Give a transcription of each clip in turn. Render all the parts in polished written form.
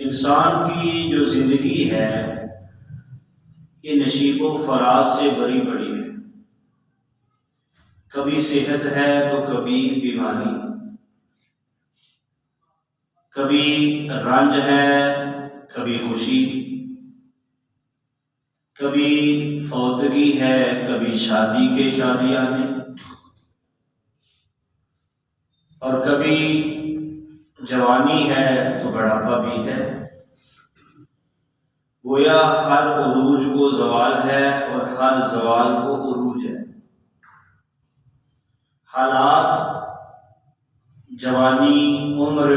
انسان کی جو زندگی ہے یہ نشیب و فراز سے بری پڑی ہے. کبھی صحت ہے تو کبھی بیماری، کبھی رنج ہے کبھی خوشی، کبھی فوتگی ہے کبھی شادی کے شادی آنے، اور کبھی جوانی ہے تو بڑھاپا بھی ہے. گویا ہر عروج کو زوال ہے اور ہر زوال کو عروج ہے. حالات، جوانی، عمر،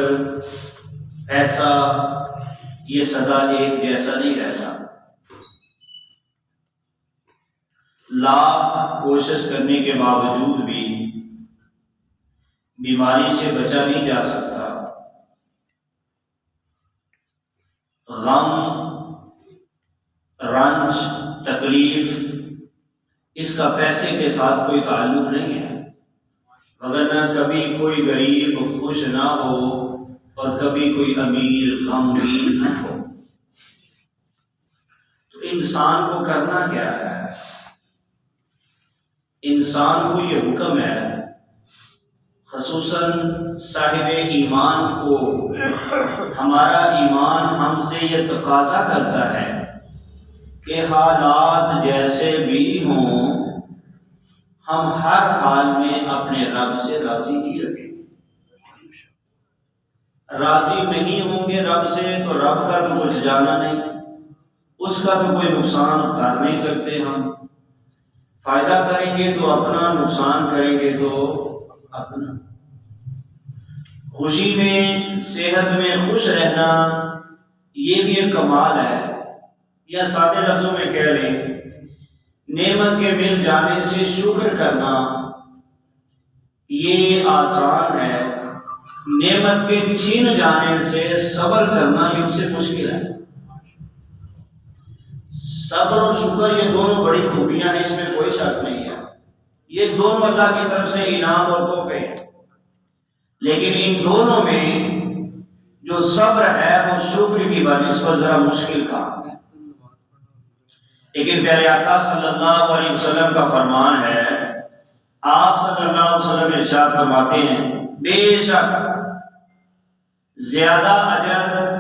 پیسہ، یہ سدا ایک جیسا نہیں رہتا. لاکھ کوشش کرنے کے باوجود بھی بیماری سے بچا نہیں جا سکتا. غم، رنج، تکلیف، اس کا پیسے کے ساتھ کوئی تعلق نہیں ہے. وگرنہ کبھی کوئی غریب خوش نہ ہو اور کبھی کوئی امیر غمگین نہ ہو. تو انسان کو کرنا کیا ہے؟ انسان کو یہ حکم ہے، خصوصاً صاحب ایمان کو. ہمارا ایمان ہم سے یہ تقاضا کرتا ہے کہ حالات جیسے بھی ہوں ہم ہر حال میں اپنے رب سے راضی ہی رہیں. راضی نہیں ہوں گے رب سے تو رب کا تو کچھ جانا نہیں، اس کا تو کوئی نقصان کر نہیں سکتے. ہم فائدہ کریں گے تو اپنا، نقصان کریں گے تو اپنا. خوشی میں، صحت میں خوش رہنا یہ بھی ایک کمال ہے. یا سادے لفظوں میں کہہ لیں، نعمت کے مل جانے سے شکر کرنا یہ آسان ہے، نعمت کے چھین جانے سے صبر کرنا یہ اس سے مشکل ہے. صبر اور شکر یہ دونوں بڑی خوبیاں ہیں، اس میں کوئی شک نہیں ہے. یہ دونوں اللہ کی طرف سے انعام اور تحفے ہیں. لیکن ان دونوں میں جو صبر ہے وہ شکر کی بنسبت ذرا مشکل کام ہے. لیکن پیارے آقا صلی اللہ علیہ وسلم کا فرمان ہے، آپ صلی اللہ علیہ وسلم ارشاد فرماتے ہیں، بے شک زیادہ اجر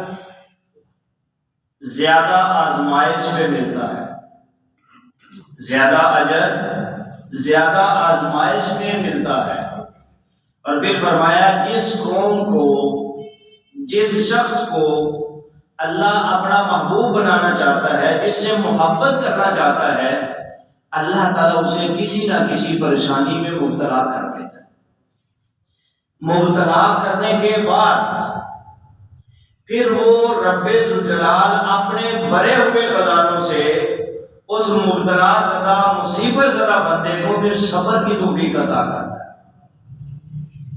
زیادہ آزمائش میں ملتا ہے. زیادہ اجر زیادہ آزمائش میں ملتا ہے. اور پھر فرمایا، جس قوم کو، جس شخص کو اللہ اپنا محبوب بنانا چاہتا ہے، جس سے محبت کرنا چاہتا ہے، اللہ تعالیٰ اسے کسی نہ کسی پریشانی میں مبتلا کر دیتا ہے. مبتلا کرنے کے بعد پھر وہ رب ذوالجلال اپنے بھرے ہوئے خزانوں سے اس مبتلا زدہ، مصیبت زدہ بندے کو پھر صبر کی توفیق عطا کرتا ہے.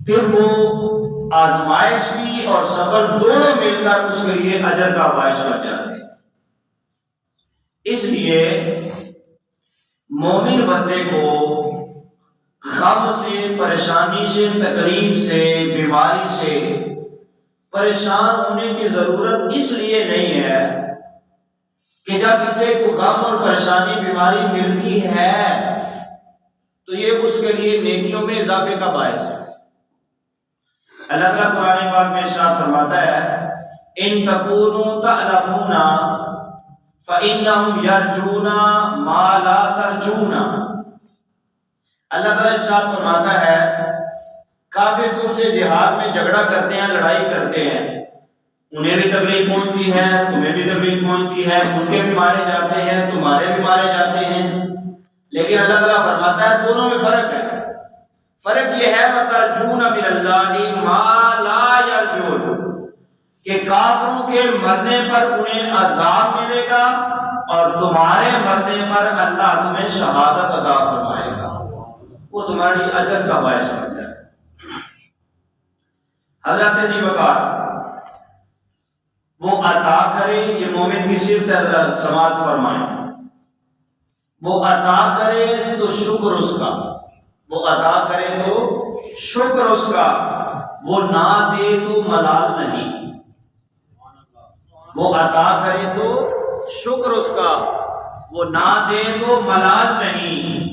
پھر وہ آزمائش بھی اور صبر دونوں مل کر اس کے لیے اجر کا باعث بن جاتے ہیں. اس لیے مومن بندے کو غم سے، پریشانی سے، تکلیف سے، بیماری سے پریشان ہونے کی ضرورت اس لیے نہیں ہے کہ جب اسے کو غم اور پریشانی، بیماری ملتی ہے تو یہ اس کے لیے نیکیوں میں اضافے کا باعث ہے. اللہ تعالیٰ قرآن پاک میں ارشاد فرماتا ہے، ان تکونوا تعلمون فإنهم يرجون ما لا ترجون. اللہ تعالیٰ ارشاد فرماتا ہے، کافر تم سے جہاد میں جھگڑا کرتے ہیں، لڑائی کرتے ہیں، انہیں بھی تکلیف پہنچتی ہے، تمہیں بھی تکلیف پہنچتی ہے، ان کے بھی مارے جاتے ہیں، تمہارے بھی مارے جاتے ہیں. لیکن اللہ تعالیٰ فرماتا ہے دونوں میں فرق ہے. فرق یہ ہے وَتَرْجُونَ مِنَ اللَّهِ مَا لَا يَرْجُونَ، کہ کافروں کے مرنے پر انہیں عذاب ملے گا اور تمہارے مرنے پر اللہ تمہیں شہادت عطا فرمائے گا، وہ تمہاری اجر کا باعث بن جائے. حضرت جی بکار وہ عطا کرے، یہ مومن کی صفت ہے، سماعت فرمائیں. وہ عطا کرے تو شکر اس کا، وہ عطا کرے تو شکر اس کا، وہ نہ دے تو ملال نہیں. وہ عطا کرے تو شکر اس کا، وہ نہ دے تو ملال نہیں۔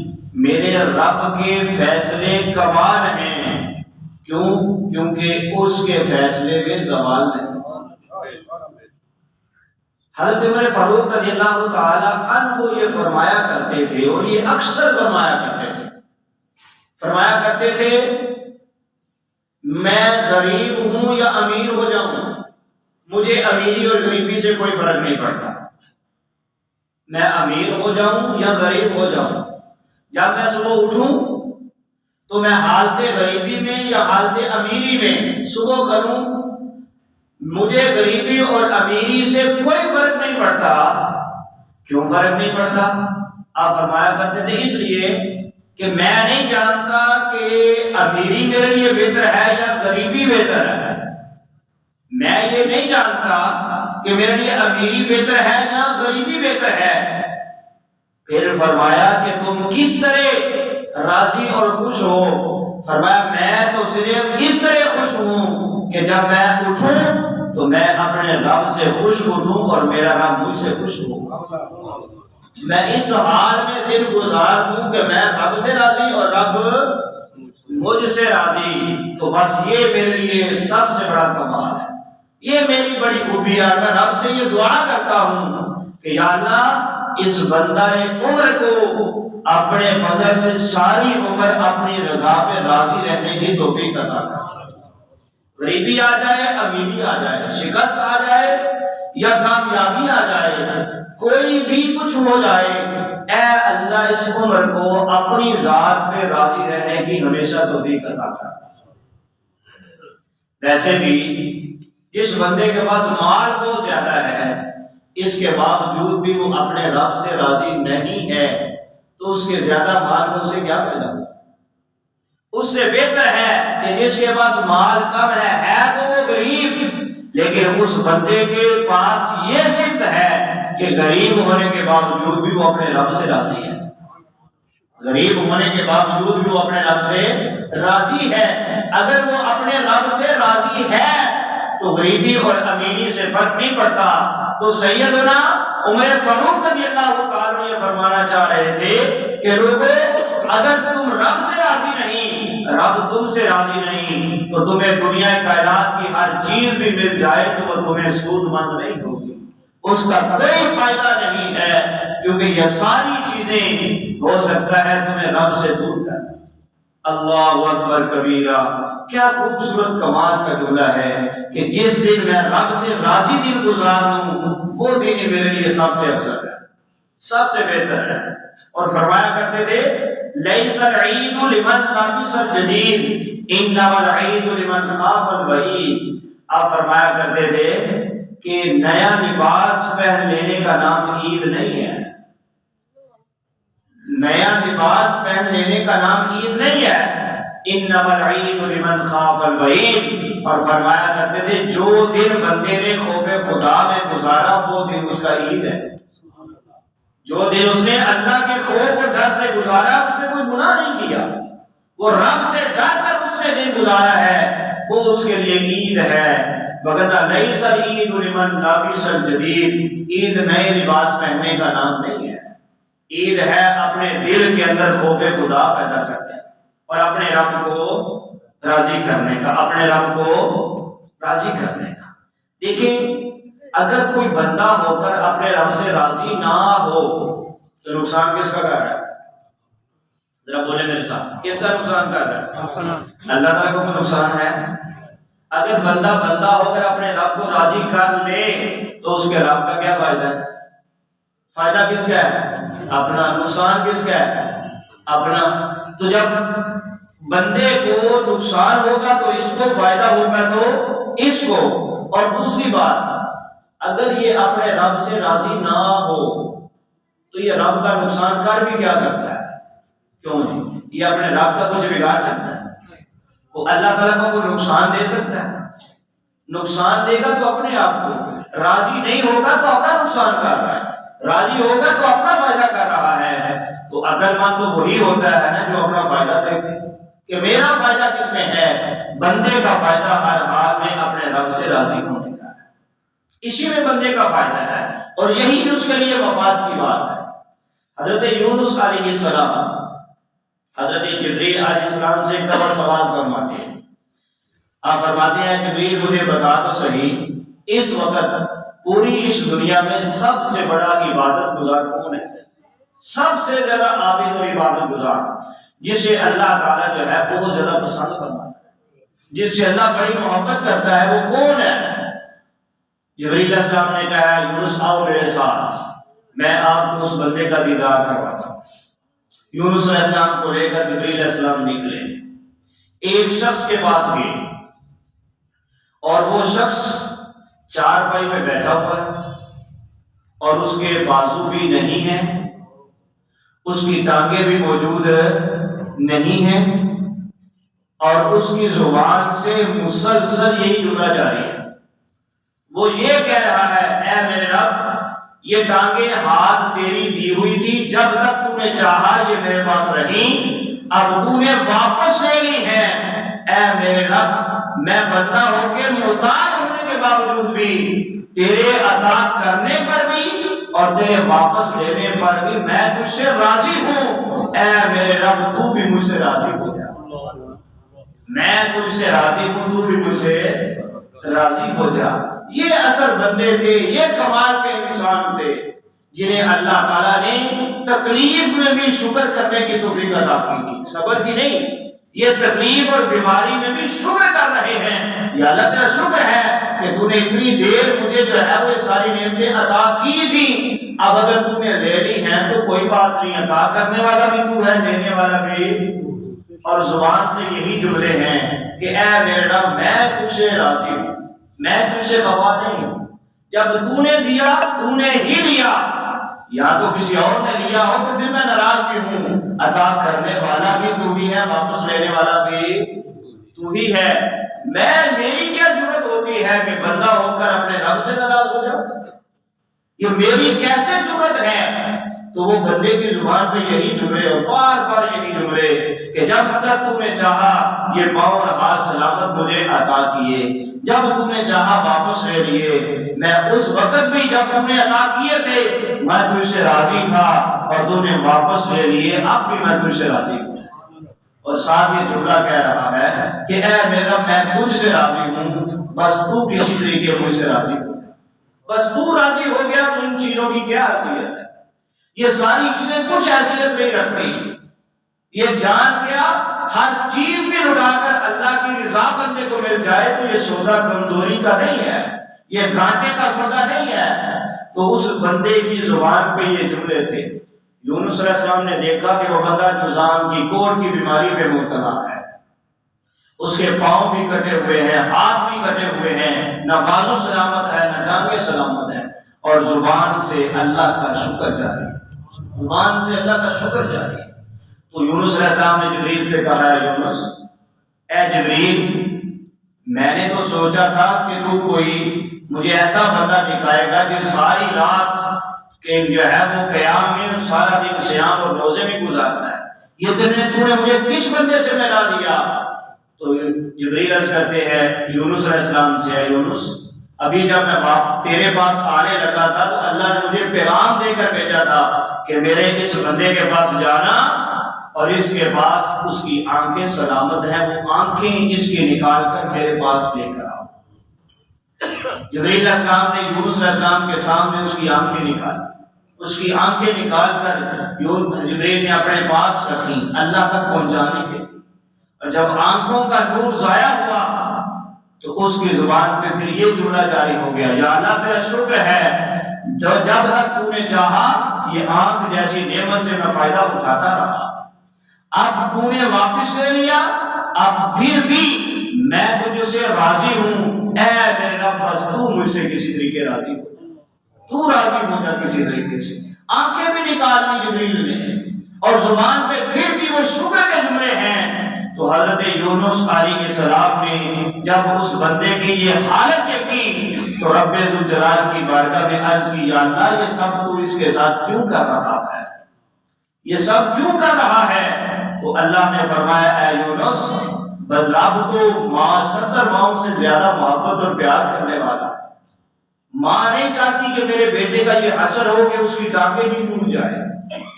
میرے رب کے فیصلے کمال ہیں، کیوں؟ کیونکہ اس کے فیصلے میں زوال نہیں۔ حضرت عمر فاروق رضی اللہ تعالی عنہ یہ فرمایا کرتے تھے، اور یہ اکثر فرمایا کرتے تھے میں غریب ہوں یا امیر ہو جاؤں، مجھے امیری اور غریبی سے کوئی فرق نہیں پڑتا۔ میں امیر ہو جاؤں یا غریب ہو جاؤں، جب میں صبح اٹھوں تو میں حالت غریبی میں یا حالت امیری میں صبح کروں، مجھے غریبی اور امیری سے کوئی فرق نہیں پڑتا۔ کیوں فرق نہیں پڑتا؟ آپ فرمایا کرتے تھے اس لیے کہ میں نہیں جانتا کہ امیری میرے لیے بہتر ہے یا غریبی بہتر ہے۔ میں یہ نہیں جانتا کہ میرے لیے امیری بہتر ہے یا غریبی بہتر ہے۔ پھر فرمایا کہ تم کس طرح راضی اور خوش ہو؟ فرمایا میں تو صرف اس طرح خوش ہوں کہ جب میں اٹھوں تو میں اپنے رب سے خوش اٹھوں اور میرا رب مجھ سے خوش ہو۔ میں اس حال میں دن گزار دوں کہ میں رب سے راضی اور رب مجھ سے راضی، تو بس یہ میرے لیے سب سے بڑا کمال ہے، یہ میری بڑی خوبی ہے۔ میں رب سے یہ دعا کرتا ہوں کہ یا اللہ اس بندہ عمر کو اپنے فضل سے ساری عمر اپنی رضا پہ راضی رہنے کی توفیق عطا کر۔ غریبی آ جائے، امیری آ جائے، شکست آ جائے یا کامیابی آ جائے، کوئی بھی کچھ ہو جائے، اے اللہ اس عمر کو اپنی ذات پہ راضی رہنے کی ہمیشہ توفیق عطا کر۔ ویسے بھی جس بندے کے پاس مال بہت زیادہ ہے، اس کے باوجود بھی وہ اپنے رب سے راضی نہیں ہے، تو اس کے زیادہ مال میں اسے کیا فائدہ؟ اس سے بہتر ہے کہ جس کے پاس مال کم ہے تو وہ غریب، لیکن اس بندے کے پاس یہ صفت ہے کہ غریب ہونے کے باوجود بھی وہ اپنے رب سے راضی ہے، غریب ہونے کے باوجود بھی وہ اپنے رب سے راضی ہے۔ اگر وہ اپنے رب سے راضی ہے تو غریبی اور امیری سے فرق نہیں پڑتا۔ تو سیدنا عمر فاروق رضی اللہ تعالیٰ یہ فرمانا چاہ رہے تھے کہ لوگوں اگر تم رب سے راضی نہیں، رب تم سے راضی نہیں، تو تمہیں دنیا کائنات کی ہر چیز بھی مل جائے تو وہ تمہیں سود مند نہیں ہوگی، اس کا کوئی فائدہ نہیں ہے، کیونکہ یہ ساری چیزیں ہو سکتا ہے تمہیں رب سے دور کر۔ اللہ اکبر کبیرہ، کیا خوبصورت کمال کا جملہ ہے کہ جس دن میں رب سے راضی دن گزاروں وہ دن ہی میرے لیے سب سے افضل ہے، سب سے بہتر ہے۔ اور فرمایا کرتے تھے لیس العید لمن لبس الجدید انما العید لمن خاف الوعید۔ آپ فرمایا کرتے تھے کہ نیا لباس پہن لینے کا نام عید نہیں ہے، نیا لباس پہن لینے کا نام عید نہیں ہے، انما العید لمن خاف الوعید۔ اور فرمایا کرتے تھے جو دن بندے نے خوف خدا میں گزارا وہ دن اس کا عید ہے، جو دن اس نے اللہ کے خوف اور ڈر سے گزارا، اس نے کوئی گناہ نہیں کیا، وہ رب سے ڈر کر اس نے دن گزارا ہے، وہ اس کے لیے عید ہے۔ وَقَدْ لَيْسَ الْعِيدُ لِمَنْ لَبِسَ الْجَدِيدَ، عید نئے لباس پہننے کا نام نہیں ہے، عید ہے اپنے دل کے اندر خوف خدا پیدا کرنے اور اپنے رب کو راضی کرنے کا، اپنے رب کو راضی کرنے کا۔ دیکھیں اگر کوئی بندہ ہو کر اپنے رب سے راضی نہ ہو تو نقصان کس کا کر رہا ہے؟ ذرا بولے میرے ساتھ، کس کا نقصان کر رہا ہے؟ اللہ تعالیٰ کو نقصان ہے۔ اگر بندہ ہو کر اپنے رب کو راضی کر لے تو اس کے رب کا کیا فائدہ ہے؟ فائدہ کس کا ہے؟ اپنا۔ نقصان کس کا ہے؟ اپنا۔ تو جب بندے کو نقصان ہوگا تو اس کو، فائدہ ہوگا تو اس کو۔ اور دوسری بات، اگر یہ اپنے رب سے راضی نہ ہو تو یہ رب کا نقصان کر بھی کیا سکتا ہے؟ کیوں جی؟ یہ اپنے رب کا کچھ بگاڑ سکتا ہے؟ وہ اللہ تعالیٰ کو کوئی نقصان دے سکتا ہے؟ نقصان دے گا تو اپنے آپ کو، راضی نہیں ہوگا تو اپنا نقصان کر رہا ہے، راضی ہوگا تو اپنا فائدہ کر رہا ہے۔ تو عقل مند تو وہی ہوتا ہے نا جو اپنا فائدہ دیکھے کہ میرا فائدہ کس میں ہے۔ بندے کا فائدہ ہر حال میں اپنے رب سے راضی ہونے کا ہے۔ اسی میں بندے کا فائدہ ہے اور یہی اس کے لیے مفاد کی بات ہے۔ حضرت یونس علیہ السلام حضرت جبریل علیہ السلام سے ایک دفعہ سوال فرماتے ہیں۔ آپ فرماتے ہیں جبریل مجھے بتا تو صحیح اس وقت پوری اس دنیا میں سب سے بڑا عبادت گزار کون ہے؟ سب سے زیادہ عابد اور عبادت گزار جسے اللہ تعالیٰ جو ہے بہت زیادہ پسند فرماتا ہے، جس سے اللہ بڑی محبت کرتا ہے، وہ کون ہے؟ جبریل علیہ السلام نے کہا یونس آؤ میرے ساتھ، میں آپ کو اس بندے کا دیدار کرواتا ہوں۔ یونس علیہ السلام کو لے کر جبریل علیہ السلام نکلے، ایک شخص کے پاس گئے اور وہ شخص چارپائی پہ بیٹھا ہوا ہے اور اس کے بازو بھی نہیں ہیں، اس کی ٹانگیں بھی موجود نہیں ہیں اور اس کی زبان سے مسلسل یہی جملہ جاری ہے۔ وہ یہ کہہ رہا ہے اے میرے رب یہ ٹانگیں ہاتھ تیری دی ہوئی تھی، جب تک تو نے چاہا یہ میرے پاس رہی، اب تو نے واپس لے لی ہے۔ اے میرے رب میں بندہ ہو کے محتاج ہونے کے باوجود بھی تیرے عطا کرنے پر بھی اور تیرے واپس لینے پر بھی میں تجھ سے راضی ہوں۔ اے میرے رب تو بھی مجھ سے راضی ہو جا، میں تجھ سے راضی ہوں، تو بھی مجھ سے راضی ہو جا۔ یہ اصل بندے تھے، یہ کمال کے انسان تھے جنہیں اللہ تعالیٰ نے تکلیف میں بھی شکر کرنے کی توفیق عطا کی تھی، صبر کی نہیں۔ یہ تکلیف اور بیماری میں بھی شکر کر رہے ہیں، یا اللہ تیرا شکر ہے کہ تو نے اتنی دیر مجھے جو ہے وہ ساری نعمتیں عطا کی تھی، اب اگر تو نے لے لی ہیں تو کوئی بات نہیں، عطا کرنے والا بھی تو ہے، لینے والا بھی۔ اور زبان سے یہی جملے ہیں کہ اے میرے رب میں تجھ سے راضی ہوں، میں تجھ سے خفا نہیں ہوں، جب تو نے دیا تو نے ہی لیا، یا تو کسی اور نے لیا ہو تو پھر میں ناراض بھی ہوں۔ عطا کرنے والا بھی تو ہی ہے، واپس لینے والا بھی تو ہی ہے۔ میری کیا ضرورت ہوتی ہے کہ بندہ ہو کر اپنے رب سے ناراض ہو جائے؟ یہ میری کیسے ضرورت ہے؟ تو وہ بندے کی زبان پہ یہی جملے اور بار بار یہی جملے کہ جب تک تو نے چاہا یہ پاؤں اور ہاتھ سلامت مجھے عطا کیے، جب تو نے چاہا واپس لے لیے، میں اس وقت بھی جب تم نے عطا کیے تھے میں تجھ سے راضی تھا اور تو نے واپس لے لیے، اب بھی میں تجھ سے راضی ہوں۔ اور ساتھ یہ جملہ کہہ رہا ہے کہ اے میرا میں تجھ سے راضی ہوں، بس تو کسی طریقے مجھ سے راضی ہو، بس تو راضی ہو گیا تو ان چیزوں کی کیا حیثیت ہے؟ یہ ساری چیزیں کچھ حیثیت نہیں رکھتی۔ یہ جان کیا ہر چیز بھی لٹا کر اللہ کی رضا بندے کو مل جائے تو یہ سودا کمزوری کا نہیں ہے، یہ گھاٹے کا سودا نہیں ہے۔ تو اس بندے کی زبان پہ یہ جملے تھے۔ یونس علیہ السلام نے دیکھا کہ وہ بندہ جذام کی کوڑ کی بیماری پہ مبتلا ہے، اس کے پاؤں بھی کٹے ہوئے ہیں، ہاتھ بھی کٹے ہوئے ہیں، نہ بازو سلامت ہے نہ ٹانگیں سلامت ہیں، اور زبان سے اللہ کا شکر جاری، زبان سے اللہ کا شکر جاری۔ تو یونس علیہ السلام نے جبریل سے کہا ہے یونس اے جبریل میں نے تو سوچا تھا کہ تو کوئی مجھے ایسا بندہ دکھائے گا جو ساری رات کہ جو ہے وہ قیام میں سارا دن صیام اور روزے میں گزارتا ہے، یہ تو نے مجھے کس بندے سے ملا دیا؟ تو جبریل عرض کرتے ہیں یونس علیہ السلام سے اے یونس ابھی جب میں تیرے پاس آنے لگا تھا تو اللہ نے مجھے پیغام دے کر بھیجا تھا کہ میرے اس بندے کے پاس جانا اور اس کے پاس اس کی آنکھیں سلامت ہیں، وہ آنکھیں اس کی نکال کر میرے پاس لے کر آؤ۔ جبریل علیہ السلام نے یونس علیہ السلام کے سامنے اس کی آنکھیں نکالی، اس کی آنکھیں نکال کر جبریل نے اپنے پاس رکھی اللہ تک پہنچانے کے، اور جب آنکھوں کا نور ضائع ہوا تو اس کی زبان پہ پھر یہ جملہ جاری ہو گیا یا اللہ تیرا شکر ہے جب تک تو نے چاہا یہ آنکھ جیسی نعمت سے میں فائدہ اٹھاتا رہا، اب تو نے واپس لے لیا، اب پھر بھی میں تجھ سے راضی ہوں۔ اے میرے رب بس تو مجھ سے کسی طریقے راضی ہو، تو راضی ہو جا کسی طریقے سے۔ آنکھیں بھی نکال لی جبریل نے اور زبان پہ پھر بھی وہ شکر کے جملے ہیں۔ تو حضرت یونس علیہ السلام نے جب اس بندے کی یہ حالت دیکھی تو رب ذوالجلال کی بارگاہ میں عرض کی یا اللہ یہ سب تو اس کے ساتھ کیوں کر رہا ہے، یہ سب کیوں کر رہا ہے؟ تو اللہ نے فرمایا اے یونس رب تو 70 ماؤں سے زیادہ محبت اور پیار کرنے والا ہے، ماں نہیں چاہتی کہ میرے بیٹے کا یہ اثر ہو کہ اس کی ٹانگیں ہی ٹوٹ جائے،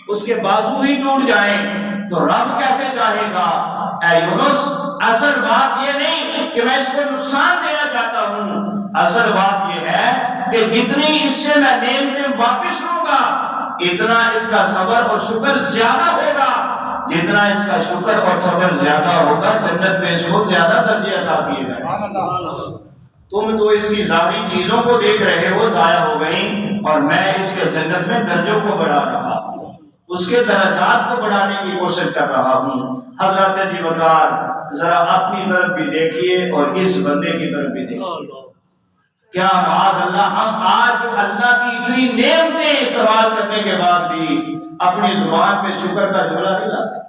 اس کے بازو ہی ٹوٹ جائیں، تو رب کیسے چاہے گا؟ اے یونس، اصل بات یہ نہیں کہ میں اس کو نقصان دینا چاہتا ہوں، اصل بات یہ ہے کہ جتنی اس سے میں نعمتیں واپس لوں گا اتنا اس کا صبر اور شکر زیادہ ہوگا، جتنا اس کا شکر اور صبر زیادہ ہوگا جنت میں اس کو زیادہ ترجیح عطا کی جائے۔ تم تو اس کی ظاہری چیزوں کو دیکھ رہے ہو ضائع ہو گئیں، اور میں اس کے جنت میں درجوں کو بڑھا رہا ہوں، اس کے درجات کو بڑھانے کی کوشش کر رہا ہوں۔ حضرت جی وقار ذرا اپنی طرف بھی دیکھیے اور اس بندے کی طرف بھی دیکھیے، کیا معاذ اللہ ہم آج اللہ کی اتنی نعمتیں استعمال کرنے کے بعد بھی اپنی زبان پہ شکر کا جملہ نہیں لاتے۔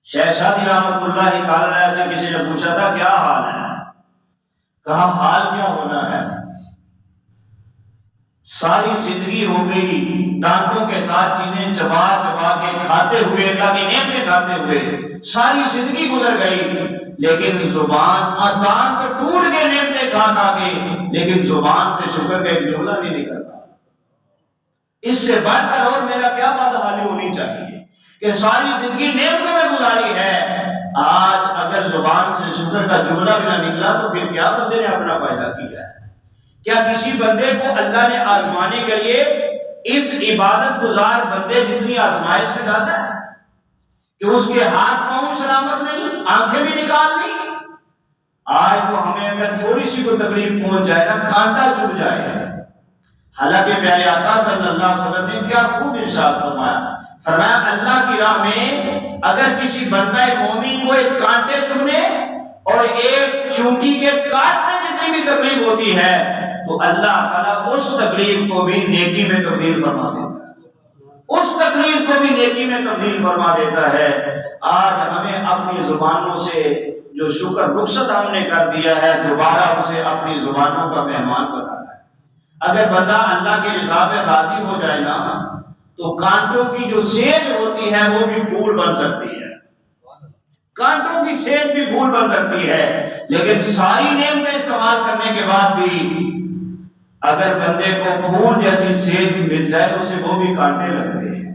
شیخ شادی رحمۃ اللہ تعالی سے کسی نے پوچھا تھا کیا حال ہے؟ کہا حال کیا ہونا ہے، ساری زندگی ہو گئی دانتوں کے ساتھ چیزیں چبا چبا کے کھاتے ہوئے، اللہ کی نعمتیں کھاتے ہوئے ساری زندگی گزر گئی، لیکن زبان دانت تو ٹوٹ گئے نعمتیں کھا کھا کے، لیکن زبان سے شکر کا ایک جملہ نہیں نکلتا۔ اس سے بہتر اور میرا کیا بدحالی ہونی چاہیے کہ ساری زندگی نعمتوں میں گزاری ہے، آج اگر زبان سے شکر کا جملہ بھی نہ نکلا تو پھر کیا بندے نے اپنا فائدہ کیا ہے؟ کیا کسی بندے کو اللہ نے آزمانے کے لیے اس عبادت گزار بندے جتنی آزمائش میں ڈالا ہے کہ اس کے ہاتھ پاؤں سلامت نہیں، آنکھیں بھی نکال لی؟ آج تو ہمیں اگر تھوڑی سی کو تکلیف پہنچ جائے نا کانٹا چبھ جائے، حالانکہ پیارے آقا صلی اللہ علیہ وسلم نے کیا خوب ارشاد فرمایا، فرمایا اللہ کی راہ میں اگر کسی بندہ مومن کو ایک کانٹے چبھنے اور ایک چونٹی کے کاٹنے جتنی بھی تکلیف ہوتی ہے تو اللہ تعالیٰ اس تکلیف کو بھی نیکی میں تبدیل فرما دیتا ہے، اس تکلیف کو بھی نیکی میں تبدیل فرما دیتا ہے۔ آج ہمیں اپنی زبانوں سے جو شکر رخصت ہم نے کر دیا ہے دوبارہ اسے اپنی زبانوں کا مہمان بنانا ہے۔ اگر بندہ اللہ کے رضا پہ راضی ہو جائے نا تو کانٹوں کی جو سیج ہوتی ہے وہ بھی پھول بن سکتی ہے، کانٹوں کی سیج بھی پھول بن سکتی ہے، لیکن ساری نعمتیں استعمال کرنے کے بعد بھی اگر بندے کو پھول جیسی سیج مل جائے اسے وہ بھی کانٹے لگتے ہیں۔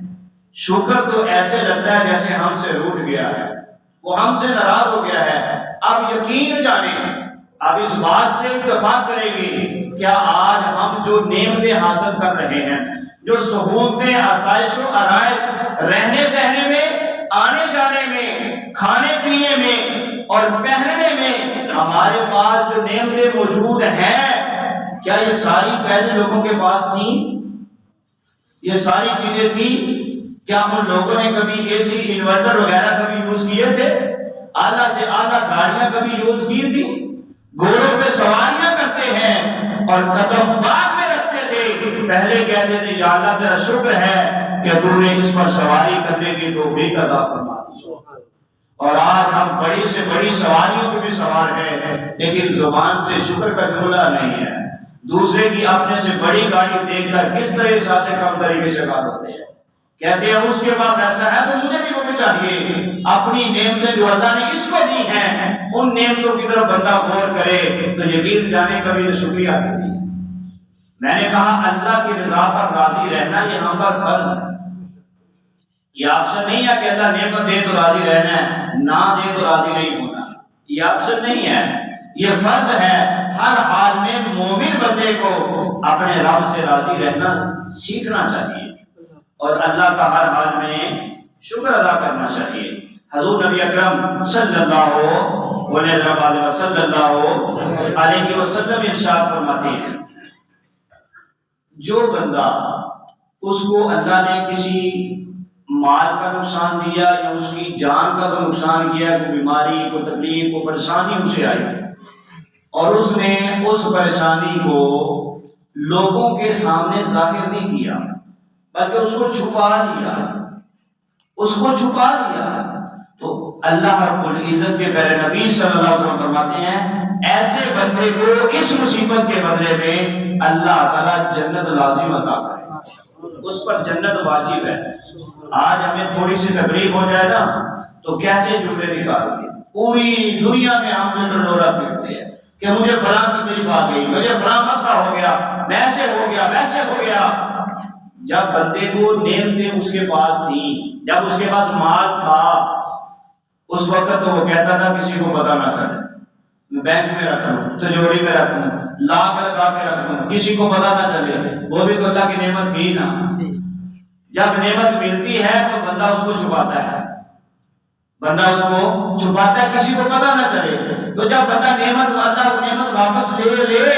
شکر تو ایسے لگتا ہے جیسے ہم سے روٹ گیا ہے، وہ ہم سے ناراض ہو گیا ہے۔ اب یقین جانیں، اب اس بات سے اتفاق کریں گے کیا آج ہم جو نعمتیں حاصل کر رہے ہیں، جو سہولتیں، آسائش و آرائش رہنے سہنے میں، آنے جانے میں، کھانے پینے میں اور پہننے میں ہمارے پاس جو نعمتیں موجود ہیں، کیا یہ ساری پہلے لوگوں کے پاس تھیں؟ یہ ساری چیزیں تھیں؟ کیا ان لوگوں نے کبھی اے سی، انورٹر وغیرہ کبھی یوز کیے تھے؟ اعلیٰ سے اعلیٰ گاڑیاں کبھی یوز کی تھی؟ گھوڑوں پہ سواریاں کرتے ہیں اور قدم باغ میں رکھتے تھے، پہلے کہتے تھے یا اللہ تیرا شکر ہے کہ تو نے اس پر سواری کرنے کی توفیق عطا فرما دی۔ اور آج ہم بڑی سے بڑی سواریوں پہ بھی سوار ہیں لیکن زبان سے شکر کا جملہ نہیں ہے۔ دوسرے کی اپنے سے بڑی گاڑی دیکھ کر کس طرح احساس کم طریقے سے شکار ہوتے ہیں، کہتے ہیں اس کے پاس ایسا ہے تو مجھے بھی وہ چاہیے۔ اپنی نعمتیں جو اللہ نے اس کو دی ہیں ان نعمتوں کی طرف بندہ غور کرے تو یقین جانے کبھی شکریہ کرتی ہے۔ میں نے کہا اللہ کی رضا پر راضی رہنا یہ ہم پر فرض ہے، یہ آپشن نہیں ہے کہ اللہ نعمت دے تو راضی رہنا ہے، نہ دے تو راضی نہیں ہونا، یہ آپشن نہیں ہے، یہ فرض ہے۔ ہر حال میں مومن بندے کو اپنے رب سے راضی رہنا سیکھنا چاہیے اور اللہ کا ہر حال میں شکر ادا کرنا چاہیے۔ حضور نبی اکرم صلی اللہ علیہ وسلم ارشاد فرماتے ہیں جو بندہ اس کو اللہ نے کسی مال کا نقصان دیا یا اس کی جان کا کوئی نقصان کیا، کوئی بیماری، کوئی تکلیف، کوئی پریشانی اسے آئی اور اس نے اس پریشانی کو لوگوں کے سامنے ظاہر نہیں کیا بلکہ اس کو چھپا لیا، تو اللہ رب العزت کے پیارے نبی صلی اللہ علیہ وسلم فرماتے ہیں ایسے بندے کو اس مصیبت کے بدلے میں اللہ تعالیٰ جنت لازم عطا کرے، اس پر جنت واجب ہے۔ آج ہمیں تھوڑی سی تکلیف ہو جائے نا تو کیسے جملے نکالتے ہیں، پوری دنیا میں ہم نے ڈنڈورا پیٹتے ہیں، کہ مجھے فلاں تکلیف آ گئی، مجھے فلاں مسئلہ ہو گیا، میں ایسے ہو گیا، ویسے ہو گیا۔ جب بندے کو نعمتیں اس کے پاس تھیں، جب اس کے پاس مال تھا، اس وقت تو وہ کہتا تھا کسی کو پتہ نہ چلے، بینک میں رکھ لوں، تجوری میں رکھ لوں، لاکھ لگا کے رکھ لوں، کسی کو پتہ نہ چلے۔ وہ بھی تو اللہ کی نعمت تھی نا۔ جب نعمت ملتی ہے تو بندہ اس کو چھپاتا ہے، بندہ اس کو چھپاتا ہے کسی کو پتہ نہ چلے۔ تو جب بندہ اللہ نعمت واپس لے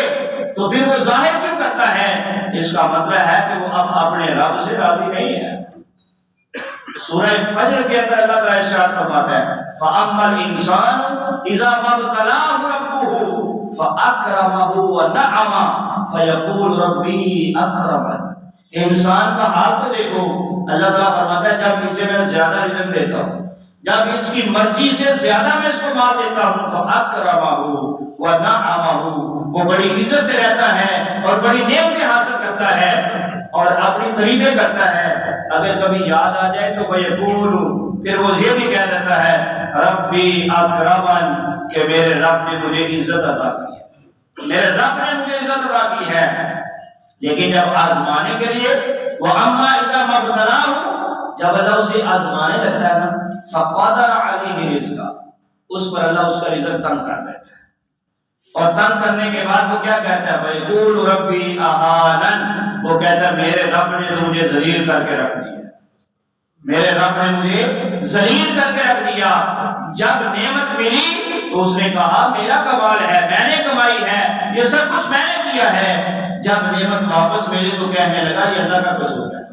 تو پھر وہ ظاہر کیوں کرتا ہے؟ اس کا مطلب ہے کہ وہ اب اپنے رب سے راضی نہیں ہے۔ سورہ فجر کے اندر اللہ تعالیٰ ارشاد فرماتا ہے فَأَمَّا الْإِنسَانُ إِذَا مَا ابْتَلَاهُ رَبُّهُ فَأَكْرَمَهُ وَنَعَمَهُ فَيَقُولُ رَبِّي أَكْرَمَنِ۔ انسان کا حال تو دیکھو، اللہ تعالیٰ فرماتا ہے جب اسے میں زیادہ رزق دیتا ہوں، جب اس کی مرضی سے زیادہ میں اس کو مال دیتا ہوں، فَأَكْرَمَهُ وَنَعَمَهُ، وہ بڑی عزت سے رہتا ہے اور بڑی نعمتیں حاصل کرتا ہے اور اپنی تعریفیں کرتا ہے۔ اگر کبھی یاد آ جائے تو فَيَقُولُ، پھر وہ یہ بھی کہہ دیتا ہے ربی اکرمن، کہ میرے رب نے مجھے عزت عطا کی ہے، میرے رب نے مجھے عزت عطا کی ہے۔ لیکن جب آزمانے کے لیے وَأَمَّا إِذَا مَا ابْتَلَاهُ، جب اللہ اسے آزمانے لگتا ہے نا فَقَدَرَ عَلَيْهِ رِزْقَهُ، اس پر اللہ اس کا رزق تنگ کر دیتا ہے، اور تنگ کرنے کے بعد وہ کیا کہتا ہے فَيَقُولُ رَبِّي أَهَانَنِ، وہ کہتا ہے میرے رب نے تو مجھے ذلیل کر کے رکھ دیا، میرے رب نے مجھے ذلیل کر کے رکھ دیا۔ جب نعمت ملی تو اس نے کہا میرا کمال ہے، میں نے کمائی ہے، یہ سب کچھ میں نے کیا ہے۔ جب نعمت واپس ملی تو کہنے لگا یہ اللہ کا قصور ہے،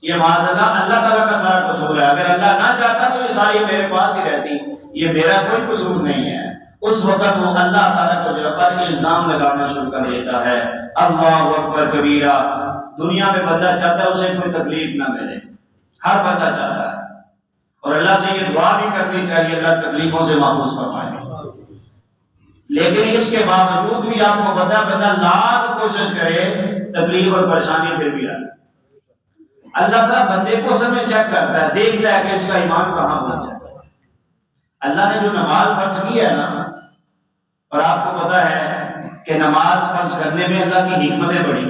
یہ معاذ اللہ تعالیٰ کا سارا قصور ہے، اگر اللہ نہ چاہتا تو یہ ساری میرے پاس ہی رہتی، یہ میرا کوئی قصور نہیں ہے۔ اس وقت وہ اللہ تعالیٰ کو جو پر الزام لگانا شروع کر دیتا ہے۔ اللہ اکبر کبیرہ۔ دنیا میں بندہ چاہتا ہے اسے کوئی تکلیف نہ ملے، ہر بندہ چاہتا ہے، اور اللہ سے یہ دعا بھی کرنی چاہیے اللہ تکلیفوں سے محفوظ فرمائے۔ لیکن اس کے باوجود بھی آپ کو پتا ہے بندہ لاکھ کوشش کرے تکلیف اور پریشانی پھر بھی آئے، اللہ تعالیٰ بندے کو اصل میں چیک کرتا ہے، دیکھتا ہے کہ اس کا ایمان کہاں پہنچ جائے۔ اللہ نے جو نماز فرض کی ہے نا، اور آپ کو پتا ہے کہ نماز فرض کرنے میں اللہ کی حکمتیں بڑی،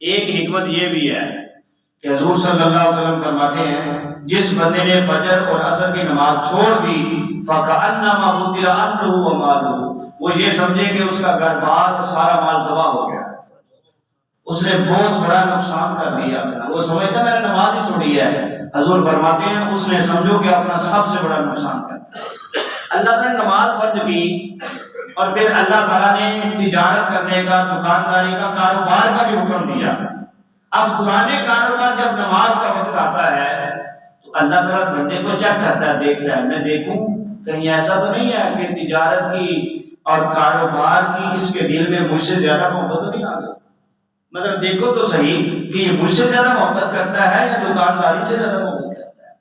ایک حکمت یہ بھی ہے کہ حضور صلی اللہ علیہ وسلم فرماتے ہیں جس بندے نے فجر اور عصر کی نماز چھوڑ دی فَكَأَنَّمَا هُدِرَ أَهْلُهُ وَمَالُهُ، وہ یہ سمجھے کہ اس کا گھر بار اور سارا مال تباہ ہو گیا، اس نے بہت بڑا نقصان کر دیا۔ وہ سمجھتا میں نے نماز ہی چھوڑی ہے، حضور فرماتے ہیں اس نے سمجھو کہ اپنا سب سے بڑا نقصان کر دیا۔ اللہ تعالیٰ نے نماز فرض کی اور پھر اللہ تعالیٰ نے تجارت کرنے کا، دکانداری کا، کاروبار کا بھی حکم دیا۔ اب پرانے کاروبار جب نماز کا وقت آتا ہے تو اللہ تعالیٰ بندے کو چیک کرتا ہے، دیکھتا ہے میں دیکھوں کہیں ایسا تو نہیں ہے کہ تجارت کی اور کاروبار کی اس کے دل میں مجھ سے زیادہ محبت تو نہیں آ گئی، مطلب دیکھو تو صحیح کہ یہ مجھ سے زیادہ محبت کرتا ہے یا دکانداری سے زیادہ محبت کرتا ہے،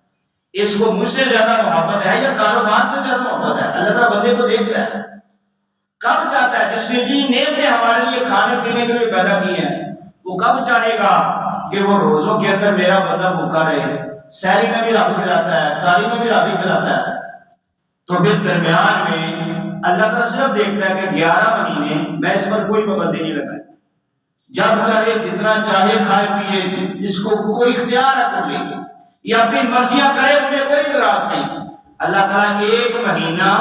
اس کو مجھ سے زیادہ محبت ہے یا کاروبار سے زیادہ محبت ہے۔ اللہ تعالیٰ بندے کو دیکھتا ہے، کب چاہتا ہے جس نے نعمتیں ہمارے لیے کھانے پینے کے لیے پیدا کی ہیں وہ کب چاہے گا کہ وہ روزوں کے اندر میرا بندہ بھوکا رہے، سحری میں بھی رب کھلاتا ہے، تاری میں بھی رب ہی کھلاتا ہے۔ تو پھر درمیان میں اللہ تعالیٰ صرف دیکھتا ہے کہ 11 مہینے میں اس پر کوئی پابندی نہیں لگائی، جب چاہے جتنا چاہے کھائے پیے، اس کو کوئی اختیار ہے کر لے یا اپنی مرضیاں کرے، مجھے کوئی اعتراض نہیں۔ اللہ تعالیٰ 1 مہینہ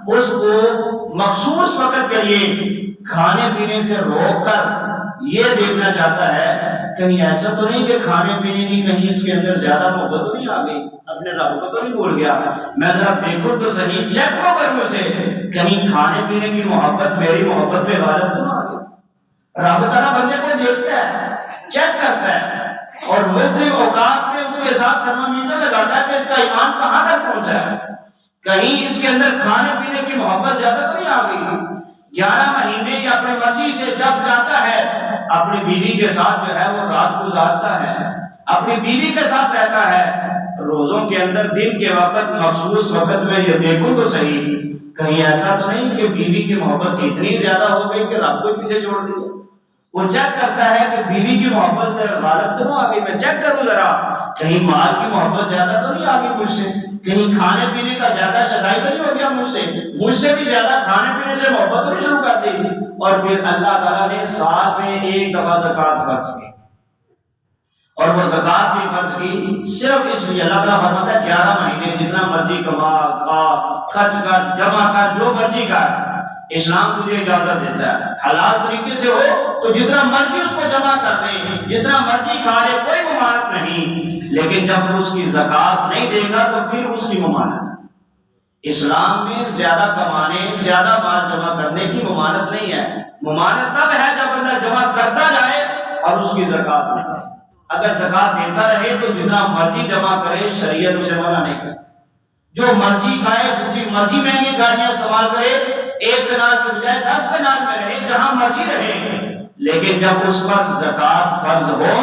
اس کو مخصوص وقت کے لیے کھانے پینے سے روک کر یہ دیکھنا چاہتا ہے کہیں ایسا تو نہیں کہ کھانے پینے کی کہیں اس کے اندر زیادہ محبت تو نہیں آ گئی، اپنے رب کو تو نہیں بھول گیا، میں ذرا دیکھوں تو صحیح، چیک تو کروں اسے کہیں کھانے پینے کی محبت میری محبت پہ غالب تو نہ آ گئی۔ رب تعالیٰ بندے کو دیکھتا ہے، چیک کرتا ہے اور مختلف اوقات میں اس کے ساتھ تھرمامیٹر لگاتا ہے کہ اس کا ایمان کہاں تک پہنچا ہے، کہیں اس کے اندر کھانے پینے کی محبت زیادہ تو نہیں آ گئی۔ 11 مہینے یا اپنی مرضی سے جب چاہتا ہے اپنی بیوی کے ساتھ جو ہے وہ رات گزارتا ہے، اپنی بیوی کے ساتھ رہتا ہے، روزوں کے اندر دن کے وقت مخصوص وقت میں یہ دیکھوں تو صحیح کہیں ایسا تو نہیں کہ بیوی کی محبت اتنی زیادہ ہو گئی کہ رب کو پیچھے چھوڑ دیا۔ وہ چیک کرتا ہے کہ بیوی کی محبت غالب تو نہ آ گئی، میں چیک کروں ذرا کہیں مال کی محبت زیادہ تو نہیں آ گئی مجھ سے، کہیں کھانے پینے کا زیادہ شدائی تو نہیں ہو گیا مجھ سے بھی زیادہ کھانے پینے سے محبت تو نہیں شروع کر دی؟ اور پھر اللہ تعالیٰ نے سال میں ایک دفعہ زکوٰۃ فرض کی، اور وہ زکوٰۃ بھی فرض کی صرف اس لیے، اللہ تعالیٰ فرماتا ہے 11 مہینے جتنا مرضی کما، کھا، خرچ کر، جمع کر، جو مرضی کر، اسلام تجھے اجازت دیتا ہے حلال طریقے سے ہو تو جتنا مرضی اس کو جمع کر لے، جتنا مرضی کھا لے، کوئی ممانعت نہیں، لیکن جب اس کی زکوٰۃ نہیں دے گا تو پھر اس کی ممانعت ہے۔ اسلام میں زیادہ کمانے، زیادہ مال جمع کرنے کی ممانعت نہیں ہے، ممانعت تب ہے جب بندہ جمع کرتا جائے اور اس کی زکوٰۃ نہیں دے۔ اگر زکوٰۃ دیتا رہے تو جتنا مرضی جمع کرے، شریعت اسے منع نہیں کرتی، جو مرضی کھائے، جتنی مرضی مہنگی گاڑیاں استعمال کرے، 1 کنال کی بجائے 10 کنال میں رہے، جہاں مرضی رہے، لیکن جب اس پر زکوٰۃ فرض ہو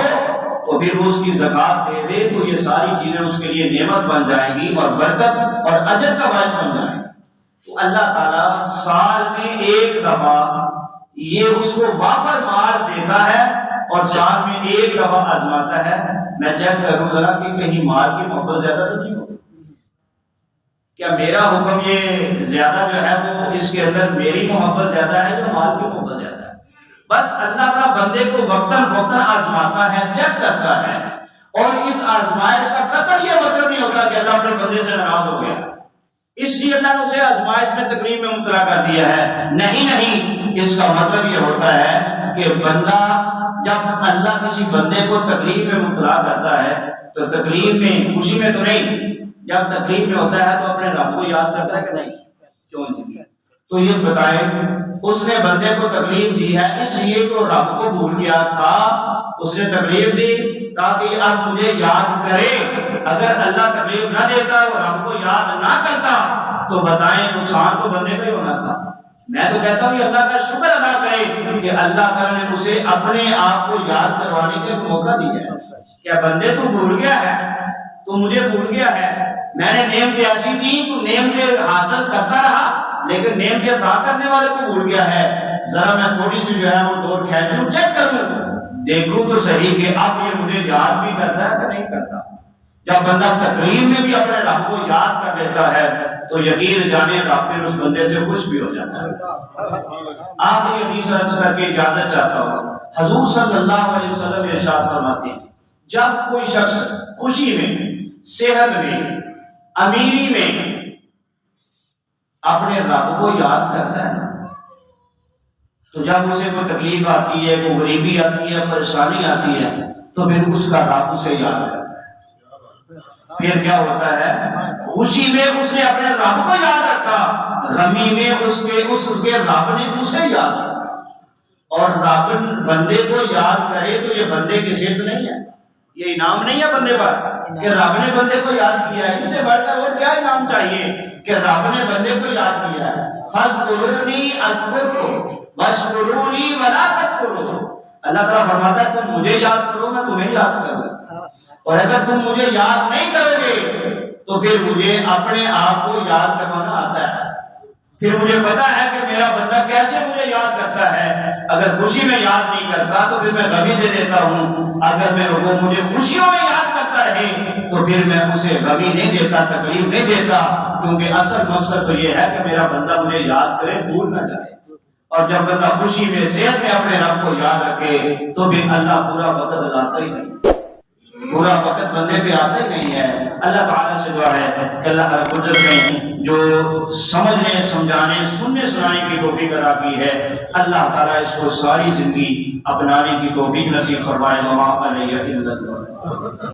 تو پھر اس کی زکوٰۃ دے دے تو یہ ساری چیزیں اس کے لیے نعمت بن جائیں گی اور برکت اور اجر کا باعث بن جائیں گی۔ تو اللہ تعالیٰ سال میں ایک دفعہ یہ اس کو وافر مال دیتا ہے اور سال میں ایک دفعہ آزماتا ہے۔ میں چیک کروں ذرا کہ کہیں مال کی محبت زیادہ تو نہیں ہو، کیا میرا حکم یہ زیادہ جو ہے وہ اس کے اندر میری محبت زیادہ ہے یا مال کی محبت زیادہ ہے؟ بس اللہ تعالیٰ بندے کو وقتاً فوقتاً آزماتا ہے، چیک کرتا ہے، اور اس آزمائش کا قطعاً یہ مطلب نہیں ہوتا کہ اللہ اپنے بندے سے ناراض ہو گیا، اس لیے اللہ نے اسے آزمائش میں تکلیف میں مبتلا کر دیا ہے۔ نہیں، اس کا مطلب یہ ہوتا ہے کہ بندہ جب اللہ کسی بندے کو تکلیف میں مبتلا کرتا ہے تو تکلیف میں، خوشی میں تو نہیں، جب تکلیف میں ہوتا ہے تو اپنے رب کو یاد کرتا ہے کہ نہیں؟ کیوں نہیں؟ تو یہ بتائیں، اس نے بندے کو تکلیف دی ہے اس لیے تو رب کو بھول گیا تھا، اس نے تکلیف دی تاکہ اب مجھے یاد کرے۔ اگر اللہ تکلیف نہ دیتا اور رب کو یاد نہ کرتا تو بتائیں نقصان تو بندے کا ہی ہونا تھا۔ میں تو کہتا ہوں کہ اللہ کا شکر ادا کرے کہ اللہ تعالیٰ نے اسے اپنے آپ کو یاد کروانے کا موقع دیا ہے۔ کیا بندے تو بھول گیا ہے، تو مجھے بھول گیا ہے، میں نے نعمتیں ایسی دی تو نعمتیں حاصل کرتا رہا لیکن نعمتیں عطا کرنے والے کو بھول گیا ہے۔ ذرا میں تھوڑی سی جو ہے وہ ڈور کھینچوں، چیک کروں، دیکھوں تو صحیح کہ اب یہ مجھے یاد بھی کرتا ہے کہ نہیں کرتا۔ جب بندہ تکلیف میں بھی اپنے رب کو یاد کر لیتا ہے تو یقین جانے رب پھر اس بندے سے خوش بھی ہو جاتا ہے۔ آخری حدیث عرض کر کے اجازت چاہتا ہوں۔ حضور صلی اللہ علیہ وسلم ارشاد فرماتے ہیں جب کوئی شخص خوشی میں، صحت میں، امیری میں اپنے رب کو یاد کرتا ہے تو جب اسے کوئی تکلیف آتی ہے، کوئی غریبی آتی ہے، پریشانی آتی ہے تو پھر اس کا رب اسے یاد کرتا ہے۔ پھر کیا ہوتا ہے؟ خوشی میں اس نے اپنے رب کو یاد رکھا، غمی میں اس کے رب نے اسے یاد رکھا۔ اور رب بندے کو یاد کرے تو یہ بندے کی صفت نہیں ہے، یہ انعام نہیں ہے بندے پر کہ رب نے بندے کو یاد کیا ہے۔ اس سے بڑھ کر اور کیا انعام چاہیے کہ رب نے بندے کو یاد کیا ہے۔ فَاذْكُرُونِي أَذْكُرْكُمْ وَاشْكُرُونِي وَلَا تَكْفُرُونِ۔ اللہ تعالیٰ فرماتا ہے تم مجھے یاد کرو میں تمہیں یاد کروں، اور اگر تم مجھے یاد نہیں کرو گے تو پھر مجھے اپنے آپ کو یاد کروانا آتا ہے۔ پھر مجھے پتا ہے کہ میرا بندہ کیسے مجھے یاد کرتا ہے۔ اگر خوشی میں یاد نہیں کرتا تو پھر میں غمی دے دیتا ہوں، اگر وہ مجھے خوشیوں میں یاد کرتا رہے تو پھر میں اسے غمی نہیں دیتا، تکلیف نہیں دیتا، کیونکہ اصل مقصد تو یہ ہے کہ میرا بندہ مجھے یاد کرے، بھول نہ جائے۔ اور جب بندہ خوشی میں، صحت میں اپنے رب کو یاد رکھے تو پھر اللہ پورا وقت لاتا ہی نہیں، پورا وقت بندے پہ آتا ہی نہیں ہے۔ اللہ تعالیٰ سے دعا ہے کہ اللہ رب العزت نے جو سمجھنے، سمجھانے، سننے، سنانے کی توفیق عطا کی ہے، اللہ تعالیٰ اس کو ساری زندگی اپنانے کی توفیق نصیب فرمائے۔ وما علیہ الا البلاغ۔